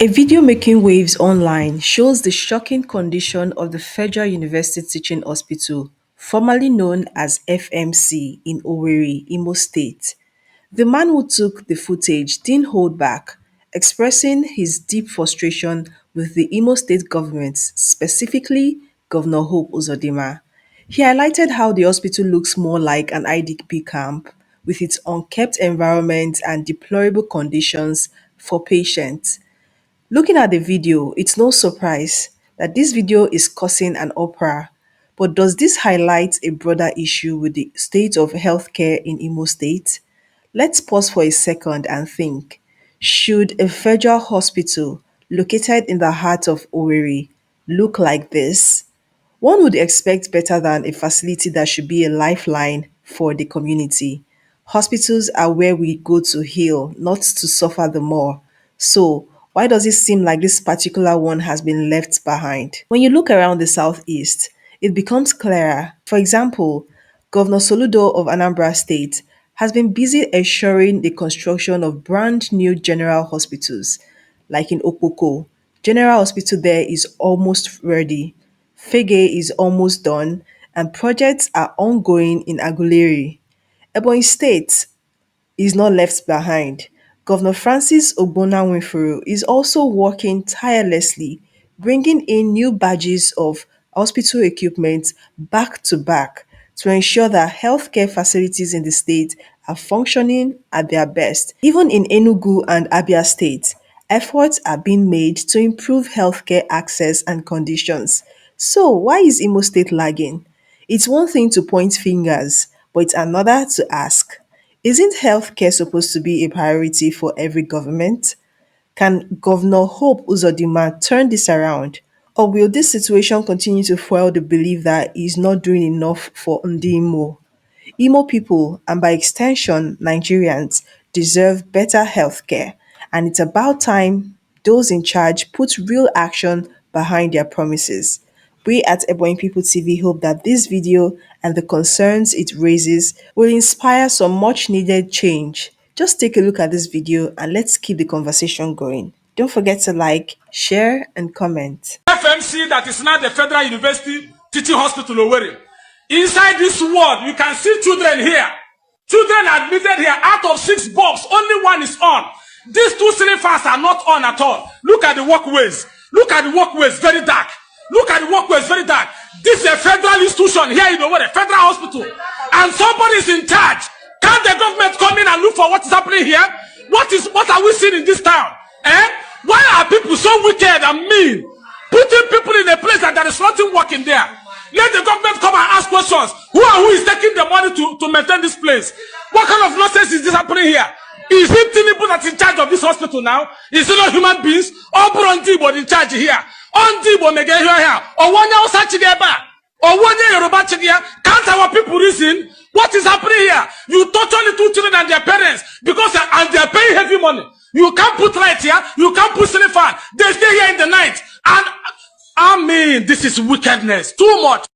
A video making waves online shows the shocking condition of the Federal University Teaching Hospital, formerly known as FMC, in Owerri, Imo State. The man who took the footage didn't hold back, expressing his deep frustration with the Imo State government, specifically Governor Hope Uzodimma. He highlighted how the hospital looks more like an IDP camp, with its unkept environment and deplorable conditions for patients. Looking at the video, it's no surprise that this video is causing an uproar. But does this highlight a broader issue with the state of healthcare in Imo State? Let's pause for a second and think. Should a federal hospital located in the heart of Owerri look like this? One would expect better than a facility that should be a lifeline for the community. Hospitals are where we go to heal, not to suffer the more. So, why does it seem like this particular one has been left behind? When you look around the southeast, it becomes clearer. For example, Governor Soludo of Anambra State has been busy ensuring the construction of brand new general hospitals, like in Okpoko. General Hospital there is almost ready. Fege is almost done, and projects are ongoing in Aguleri. Ebonyi State is not left behind. Governor Francis Ogbonna is also working tirelessly, bringing in new batches of hospital equipment back to back to ensure that healthcare facilities in the state are functioning at their best. Even in Enugu and Abia State, efforts are being made to improve healthcare access and conditions. So, why is Imo State lagging? It's one thing to point fingers, but it's another to ask, isn't healthcare supposed to be a priority for every government? Can Governor Hope Uzodimma turn this around? Or will this situation continue to fuel the belief that he's not doing enough for Ndimo? Imo people, and by extension Nigerians, deserve better healthcare, and it's about time those in charge put real action behind their promises. We at Ebony People TV hope that this video and the concerns it raises will inspire some much needed change. Just take a look at this video and let's keep the conversation going. Don't forget to like, share, and comment. FMC, that is now the Federal University Teaching Hospital Owerri. Inside this ward, you can see children here. Children admitted here. Out of 6 bulbs, only one is on. These 2 ceiling fans are not on at all. Look at the walkways. Look at the walkways, very dark. Look at the walkways, very dark. This is a federal institution here in Owerri, federal hospital. And somebody is in charge. Can't the government come in and look for what is happening here? What are we seeing in this town? Why are people so wicked and mean? Putting people in a place that there is nothing working there. Let the government come and ask questions. Who is taking the money to maintain this place? What kind of nonsense is this happening here? Is it Tinubu that's in charge of this hospital now? Is it not human beings? Or Burundi in charge here? Ondibo mege here. Or one year Osachigeba. Or one year Yoruba Chigia. Can't our people reason? What is happening here? You torture little children and their parents because and they are paying heavy money. You can't put light here. You can't put ceiling fan. They stay here in the night. And I mean, this is wickedness. Too much.